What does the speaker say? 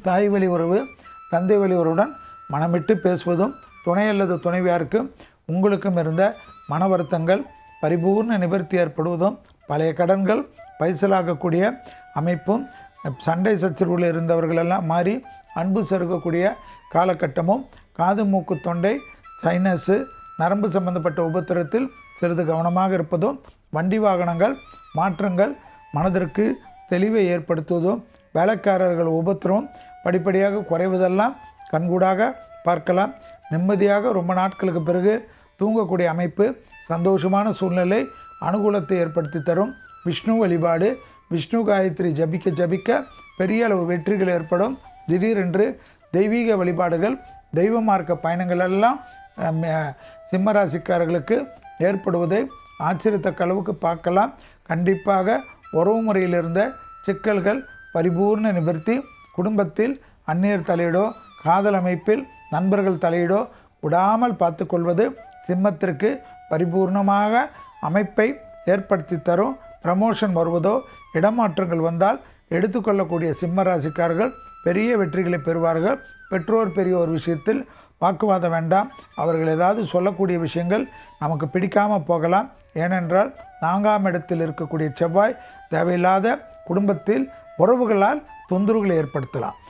தாய் வழி உறவு, தந்தை வழி உறவுடன் மனமிட்டு பேசுவதும், துணை அல்லது துணைவியாருக்கு உங்களுக்கும் இருந்த மன வருத்தங்கள் பரிபூர்ண நிவர்த்தி ஏற்படுவதும், பழைய கடன்கள் பைசலாகக்கூடிய அமைப்பும், சண்டை சச்சரவுகள் இருந்தவர்களெல்லாம் மாறி அன்பு செருகக்கூடிய காலகட்டமும், காது மூக்கு தொண்டை சைனஸு நரம்பு சம்பந்தப்பட்ட உபத்திரத்தில் சிறிது கவனமாக இருப்பதும், வண்டி வாகனங்கள் மாற்றங்கள் மனதிற்கு தெளிவை ஏற்படுத்துவதும், வேலைக்காரர்கள் உபத்திரம் படிப்படியாக குறைவதெல்லாம் கண்கூடாக பார்க்கலாம். நிம்மதியாக ரொம்ப நாட்களுக்கு பிறகு தூங்கக்கூடிய அமைப்பு, சந்தோஷமான சூழ்நிலை, அனுகூலத்தை ஏற்படுத்தி தரும். விஷ்ணு வழிபாடு, விஷ்ணு காயத்ரி ஜபிக்க ஜபிக்க பெரிய அளவு வெற்றிகள் ஏற்படும். திடீரென்று தெய்வீக வழிபாடுகள், தெய்வ மார்க்க பயணங்கள் எல்லாம் சிம்மராசிக்காரர்களுக்கு ஏற்படுவதை ஆச்சரியத்தக்க அளவுக்கு பார்க்கலாம். கண்டிப்பாக உறவு முறையில் இருந்த சிக்கல்கள் பரிபூர்ண நிவர்த்தி. குடும்பத்தில் அந்நியர் தலையீடோ, காதல் அமைப்பில் நண்பர்கள் தலையீடோ விடாமல் பார்த்து கொள்வது சிம்மத்திற்கு பரிபூர்ணமாக அமைப்பை ஏற்படுத்தி தரும். ப்ரமோஷன் வருவதோ, இடமாற்றங்கள் வந்தால் எடுத்துக்கொள்ளக்கூடிய சிம்ம ராசிக்காரர்கள் பெரிய வெற்றிகளை பெறுவார்கள். பெற்றோர் பெரியோர் விஷயத்தில் வாக்குவாதம் வேண்டாம். அவர்கள் ஏதாவது சொல்லக்கூடிய விஷயங்கள் நமக்கு பிடிக்காமல் போகலாம். ஏனென்றால் 4ஆம் இடத்தில் இருக்கக்கூடிய செவ்வாய் தேவையில்லாத குடும்பத்தில் உறவுகளால் தொந்தரவுகளை ஏற்படுத்தலாம்.